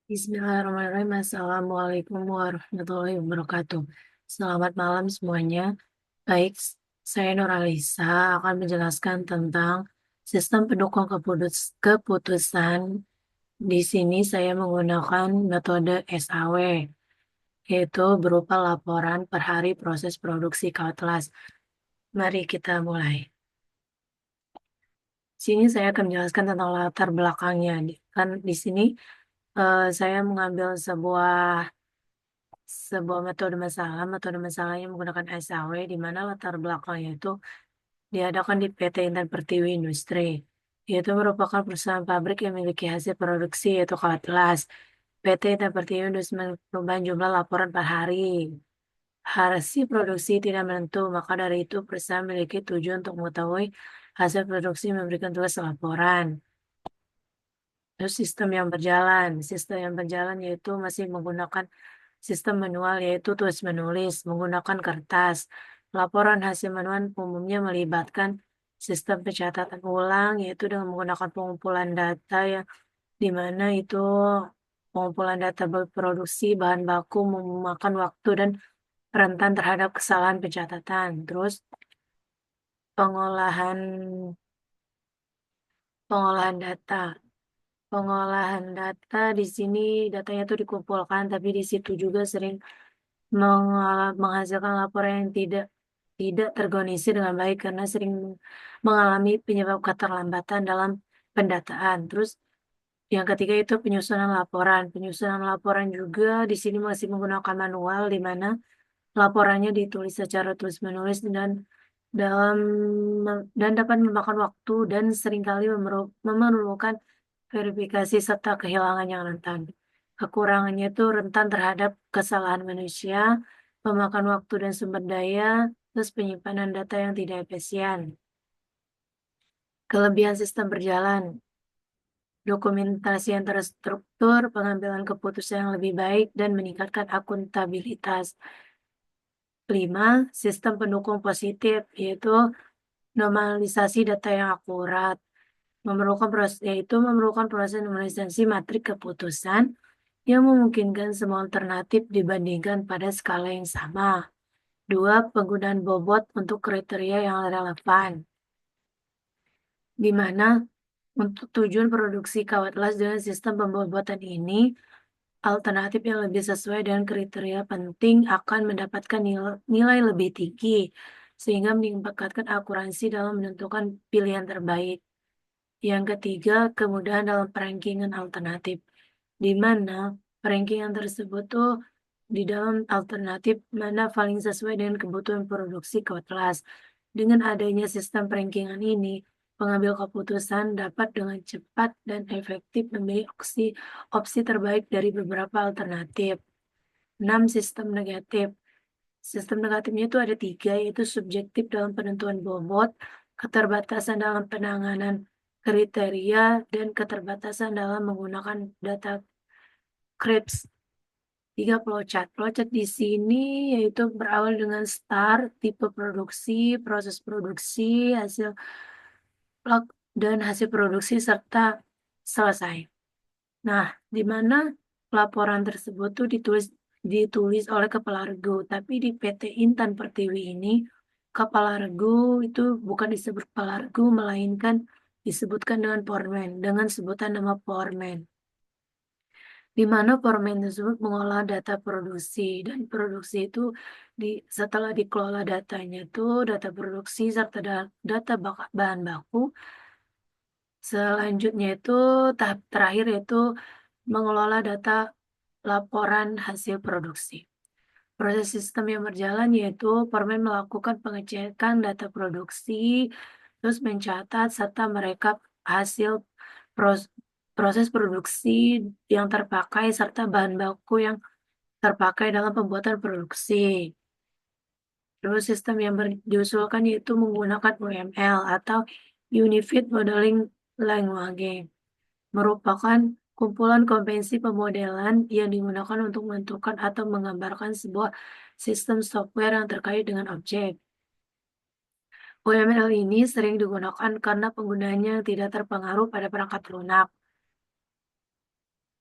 Bismillahirrahmanirrahim. Assalamualaikum warahmatullahi wabarakatuh. Selamat malam semuanya. Baik, saya Nuralisa akan menjelaskan tentang sistem pendukung keputusan. Di sini saya menggunakan metode SAW, yaitu berupa laporan per hari proses produksi Kawatlas. Mari kita mulai. Sini saya akan menjelaskan tentang latar belakangnya. Kan di sini saya mengambil sebuah metode masalahnya menggunakan SAW, di mana latar belakangnya itu diadakan di PT Intan Pertiwi Industri. Itu merupakan perusahaan pabrik yang memiliki hasil produksi yaitu Kawatlas. PT Intan Pertiwi Industri merupakan jumlah laporan per hari. Hasil produksi tidak menentu, maka dari itu perusahaan memiliki tujuan untuk mengetahui hasil produksi memberikan tugas laporan. Terus sistem yang berjalan yaitu masih menggunakan sistem manual yaitu tulis menulis menggunakan kertas. Laporan hasil manual umumnya melibatkan sistem pencatatan ulang yaitu dengan menggunakan pengumpulan data yang di mana itu pengumpulan data produksi bahan baku memakan waktu dan rentan terhadap kesalahan pencatatan. Terus pengolahan pengolahan data. Pengolahan data di sini datanya tuh dikumpulkan, tapi di situ juga sering menghasilkan laporan yang tidak terorganisir dengan baik karena sering mengalami penyebab keterlambatan dalam pendataan. Terus yang ketiga itu penyusunan laporan. Penyusunan laporan juga di sini masih menggunakan manual di mana laporannya ditulis secara tulis menulis dalam dan dapat memakan waktu dan seringkali memerlukan verifikasi serta kehilangan yang rentan. Kekurangannya itu rentan terhadap kesalahan manusia, memakan waktu dan sumber daya, terus penyimpanan data yang tidak efisien. Kelebihan sistem berjalan, dokumentasi yang terstruktur, pengambilan keputusan yang lebih baik, dan meningkatkan akuntabilitas. 5. Sistem pendukung positif, yaitu normalisasi data yang akurat. Memerlukan proses normalisasi matrik keputusan yang memungkinkan semua alternatif dibandingkan pada skala yang sama. 2. Penggunaan bobot untuk kriteria yang relevan, di mana untuk tujuan produksi Kawatlas dengan sistem pembobotan ini, alternatif yang lebih sesuai dengan kriteria penting akan mendapatkan nilai lebih tinggi, sehingga meningkatkan akurasi dalam menentukan pilihan terbaik. Yang ketiga, kemudahan dalam perankingan alternatif, di mana perankingan tersebut tuh di dalam alternatif mana paling sesuai dengan kebutuhan produksi kelas. Dengan adanya sistem perankingan ini, pengambil keputusan dapat dengan cepat dan efektif memilih opsi terbaik dari beberapa alternatif. 6. Sistem negatif. Sistem negatifnya itu ada 3, yaitu subjektif dalam penentuan bobot, keterbatasan dalam penanganan kriteria, dan keterbatasan dalam menggunakan data CRIPS. 3. Flowchart. Flowchart di sini yaitu berawal dengan start, tipe produksi, proses produksi, hasil log, dan hasil produksi serta selesai. Nah, di mana laporan tersebut tuh ditulis oleh kepala regu, tapi di PT Intan Pertiwi ini kepala regu itu bukan disebut kepala regu melainkan disebutkan dengan sebutan nama foreman, di mana foreman tersebut mengolah data produksi dan produksi itu setelah dikelola datanya tuh data produksi serta data bahan baku. Selanjutnya itu tahap terakhir yaitu mengelola data laporan hasil produksi. Proses sistem yang berjalan yaitu Permen melakukan pengecekan data produksi, terus mencatat serta merekap hasil proses produksi yang terpakai serta bahan baku yang terpakai dalam pembuatan produksi. Terus sistem yang diusulkan yaitu menggunakan UML atau Unified Modeling Language, merupakan kumpulan konvensi pemodelan yang digunakan untuk menentukan atau menggambarkan sebuah sistem software yang terkait dengan objek. UML ini sering digunakan karena penggunanya tidak terpengaruh pada perangkat lunak.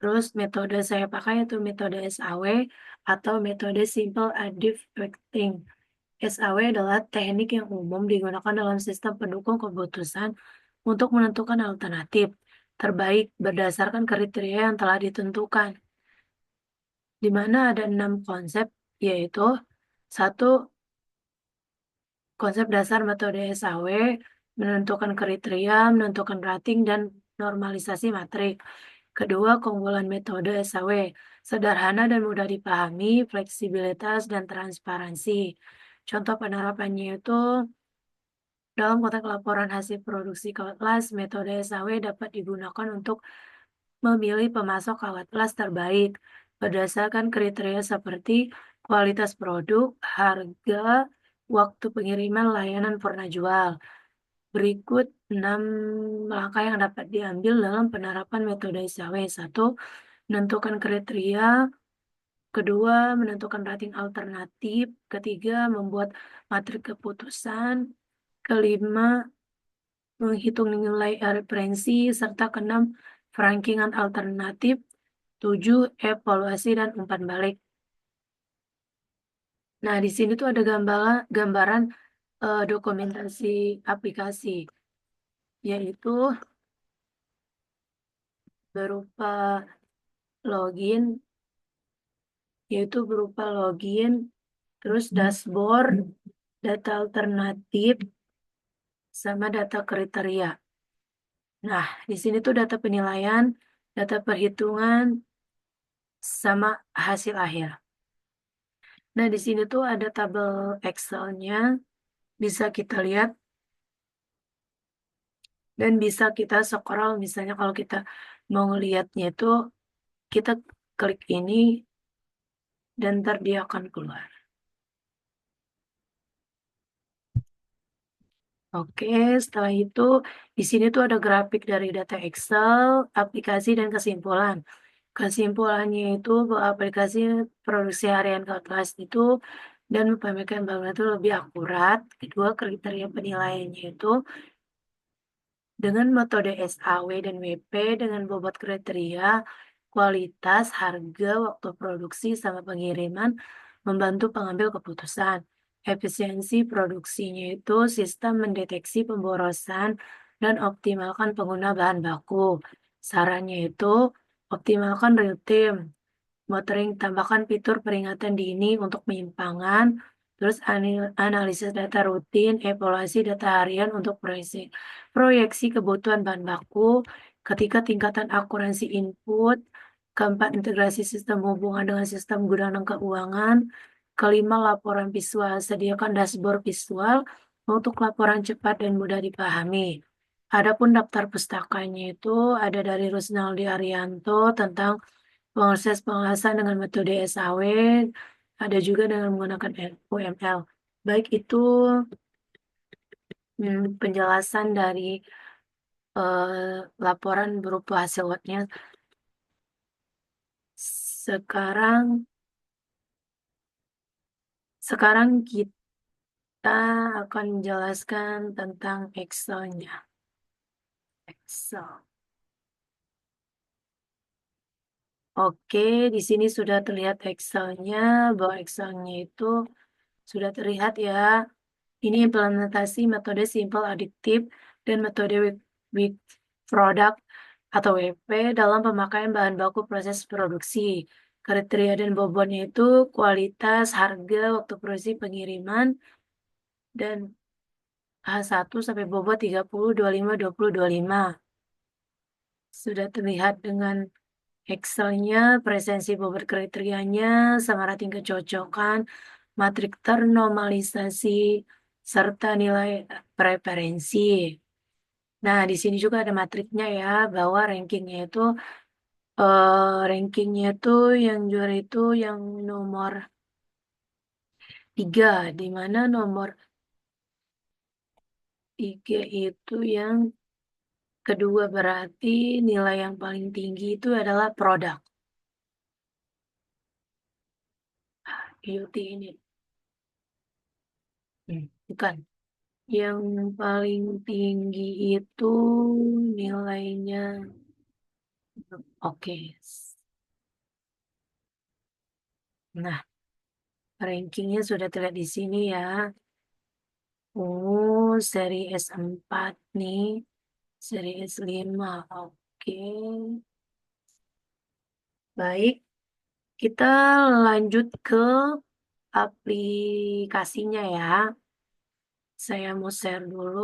Terus metode saya pakai itu metode SAW atau metode Simple Additive Weighting. SAW adalah teknik yang umum digunakan dalam sistem pendukung keputusan untuk menentukan alternatif terbaik berdasarkan kriteria yang telah ditentukan, di mana ada 6 konsep, yaitu satu, konsep dasar metode SAW, menentukan kriteria, menentukan rating, dan normalisasi matrik. Kedua, keunggulan metode SAW, sederhana dan mudah dipahami, fleksibilitas, dan transparansi. Contoh penerapannya itu dalam konteks laporan hasil produksi kawat las, metode SAW dapat digunakan untuk memilih pemasok kawat las terbaik berdasarkan kriteria seperti kualitas produk, harga, waktu pengiriman, layanan purna jual. Berikut 6 langkah yang dapat diambil dalam penerapan metode SAW. Satu, menentukan kriteria. Kedua, menentukan rating alternatif. Ketiga, membuat matrik keputusan. Kelima, menghitung nilai referensi. Serta keenam, perankingan alternatif. Tujuh, evaluasi dan umpan balik. Nah, di sini tuh ada gambaran dokumentasi aplikasi, yaitu berupa login, terus dashboard, data alternatif, sama data kriteria. Nah, di sini tuh data penilaian, data perhitungan, sama hasil akhir. Nah, di sini tuh ada tabel Excel-nya, bisa kita lihat dan bisa kita scroll. Misalnya kalau kita mau ngelihatnya itu, kita klik ini dan ntar dia akan keluar. Oke, setelah itu di sini tuh ada grafik dari data Excel, aplikasi, dan kesimpulan. Kesimpulannya itu bahwa aplikasi produksi harian kelas itu dan memamerkan bahwa itu lebih akurat. Kedua, kriteria penilaiannya itu dengan metode SAW dan WP dengan bobot kriteria, kualitas, harga, waktu produksi, sama pengiriman membantu pengambil keputusan. Efisiensi produksinya itu sistem mendeteksi pemborosan dan optimalkan pengguna bahan baku. Sarannya itu optimalkan real time. Monitoring, tambahkan fitur peringatan dini untuk penyimpangan, terus analisis data rutin, evaluasi data harian untuk proyeksi kebutuhan bahan baku, ketika tingkatan akurasi input, keempat, integrasi sistem hubungan dengan sistem gudang dan keuangan, kelima, laporan visual, sediakan dashboard visual untuk laporan cepat dan mudah dipahami. Adapun daftar pustakanya itu ada dari Rusnaldi Arianto tentang proses pengelasan dengan metode SAW, ada juga dengan menggunakan UML. Baik itu penjelasan dari laporan berupa hasil wordnya. Sekarang, sekarang kita akan menjelaskan tentang Excel-nya. Excel. Oke, di sini sudah terlihat Excel-nya, bahwa Excel-nya itu sudah terlihat ya. Ini implementasi metode simple additive dan metode weak product atau WP dalam pemakaian bahan baku proses produksi. Kriteria dan bobotnya itu kualitas, harga, waktu produksi, pengiriman, dan H1 sampai bobot 30, 25, 20, 25. Sudah terlihat dengan Excel-nya, presensi bobot kriterianya, sama rating kecocokan, matrik ternormalisasi, serta nilai preferensi. Nah, di sini juga ada matriknya ya, bahwa rankingnya itu yang juara itu yang nomor 3, di mana nomor 3 itu yang kedua, berarti nilai yang paling tinggi itu adalah produk. IoT ini. Bukan. Yang paling tinggi itu nilainya, oke. Nah, rankingnya sudah terlihat di sini ya. Oh, seri S4 nih. Seri S5. Oke. Baik, kita lanjut ke aplikasinya ya. Saya mau share dulu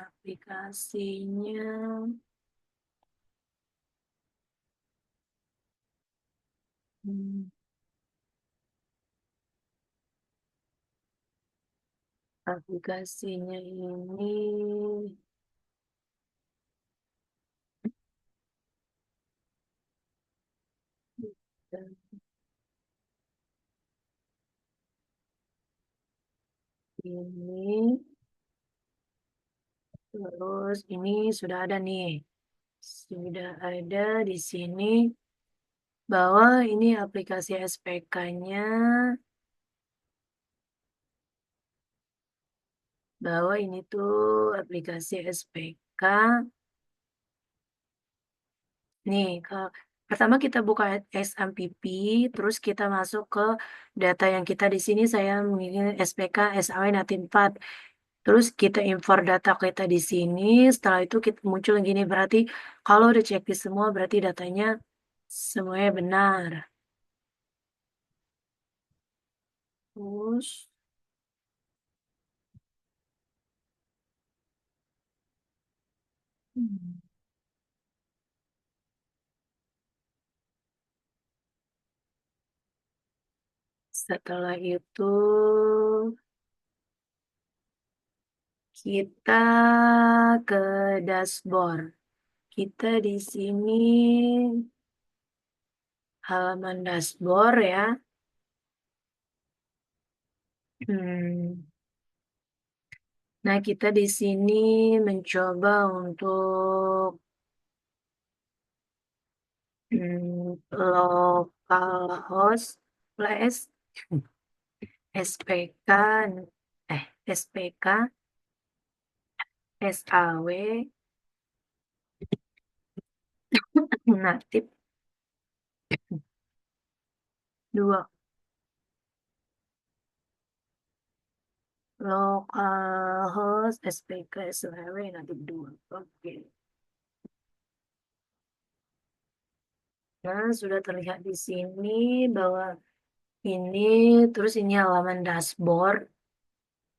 aplikasinya. Hmm, aplikasinya ini. Ini. Terus ini sudah ada nih. Sudah ada di sini bahwa ini aplikasi SPK-nya, bahwa ini tuh aplikasi SPK. Nih, pertama kita buka SMPP, terus kita masuk ke data yang kita di sini saya menginginkan SPK SAW Nanti 4. Terus kita import data kita di sini, setelah itu kita muncul yang gini, berarti kalau udah checklist semua berarti datanya semuanya benar. Terus hmm, setelah itu kita ke dashboard. Kita di sini halaman dashboard ya. Hmm. Nah, kita di sini mencoba untuk localhost plus SPK, SPK, SAW, natif 2, localhost SPK, SAW, natif 2. Oke. Nah, sudah terlihat di sini bahwa ini, terus ini halaman dashboard.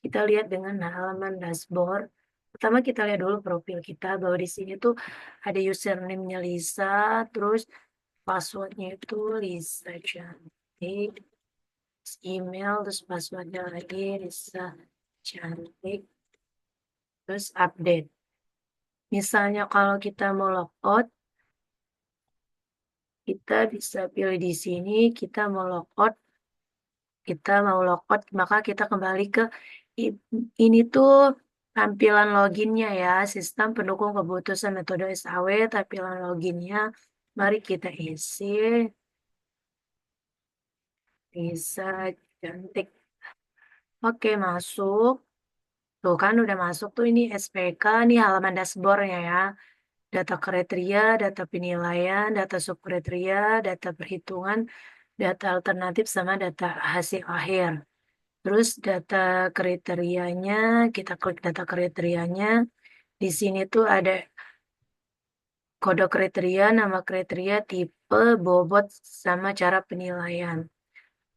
Kita lihat dengan halaman dashboard. Pertama kita lihat dulu profil kita bahwa di sini tuh ada username-nya Lisa, terus passwordnya itu Lisa Cantik, terus email, terus passwordnya lagi Lisa Cantik, terus update. Misalnya kalau kita mau logout, kita bisa pilih di sini, kita mau logout, maka kita kembali ke i- ini tuh tampilan loginnya ya, sistem pendukung keputusan metode SAW, tampilan loginnya. Mari kita isi, bisa cantik. Oke, masuk. Tuh kan udah masuk tuh ini SPK, nih halaman dashboardnya ya. Data kriteria, data penilaian, data subkriteria, data perhitungan, data alternatif, sama data hasil akhir. Terus data kriterianya, kita klik data kriterianya. Di sini tuh ada kode kriteria, nama kriteria, tipe, bobot, sama cara penilaian.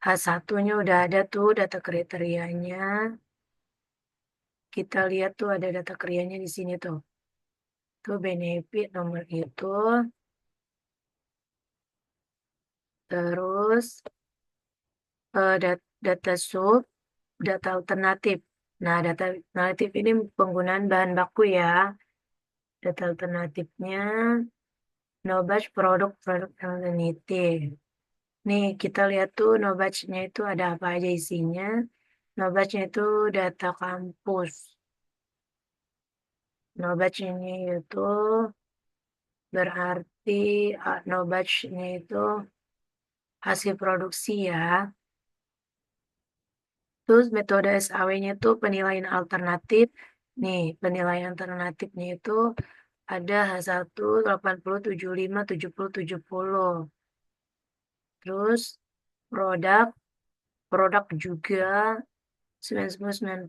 H1-nya udah ada tuh data kriterianya. Kita lihat tuh ada data kriterianya di sini tuh. Tuh benefit nomor itu. Terus data sub, data alternatif. Nah, data alternatif ini penggunaan bahan baku ya. Data alternatifnya no batch produk alternatif. Nih, kita lihat tuh no batch-nya itu ada apa aja isinya. No batch-nya itu data kampus. No batch ini itu berarti no batch-nya itu hasil produksi ya. Terus metode SAW-nya itu penilaian alternatif. Nih, penilaian alternatifnya itu ada H1, 80, 75, 70, 70. Terus produk, produk juga, 90,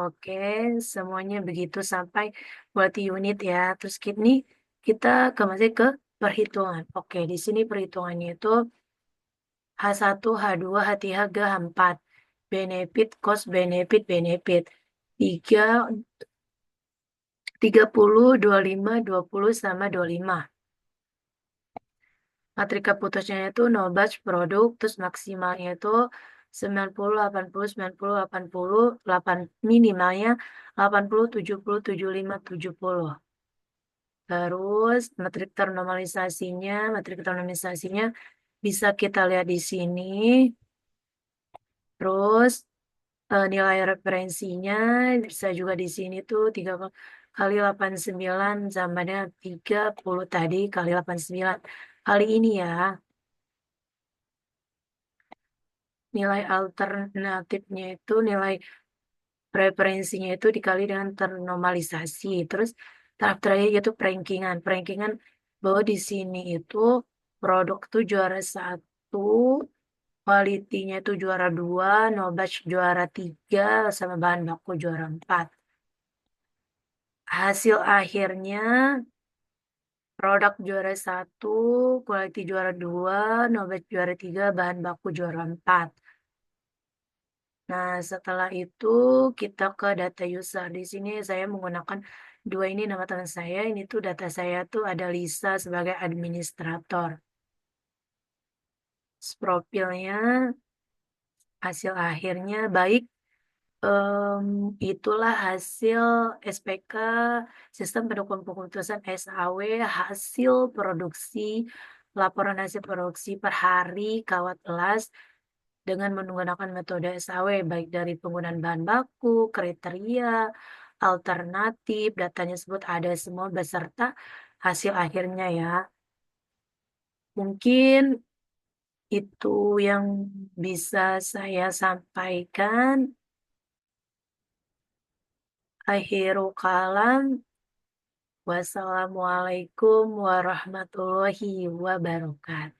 oke, semuanya begitu sampai multi unit ya. Terus kini kita masih ke perhitungan. Oke, di sini perhitungannya itu H1, H2, H3, G, H4. Benefit, cost, benefit, benefit. 3, 30, 25, 20, sama 25. Matrika putusnya itu no batch produk, terus maksimalnya itu 90, 80, 90, 80, 8, minimalnya 80, 70, 75, 70. Terus matrik ternormalisasinya bisa kita lihat di sini. Terus nilai referensinya bisa juga di sini tuh 3 kali 89 sama dengan 30 tadi kali 89. Kali ini ya, nilai alternatifnya itu nilai referensinya itu dikali dengan ternormalisasi. Terus tahap terakhir yaitu perankingan. Perankingan bahwa di sini itu produk tuh juara satu, quality-nya itu juara dua, no batch juara tiga, sama bahan baku juara empat. Hasil akhirnya produk juara satu, quality juara dua, no batch juara tiga, bahan baku juara empat. Nah, setelah itu kita ke data user. Di sini saya menggunakan dua ini nama teman saya. Ini tuh data saya tuh ada Lisa sebagai administrator. Profilnya, hasil akhirnya baik. Em, itulah hasil SPK Sistem Pendukung Keputusan SAW hasil produksi laporan hasil produksi per hari kawat elas dengan menggunakan metode SAW baik dari penggunaan bahan baku, kriteria, alternatif, datanya sebut ada semua beserta hasil akhirnya ya. Mungkin itu yang bisa saya sampaikan. Akhirul kalam. Wassalamualaikum warahmatullahi wabarakatuh.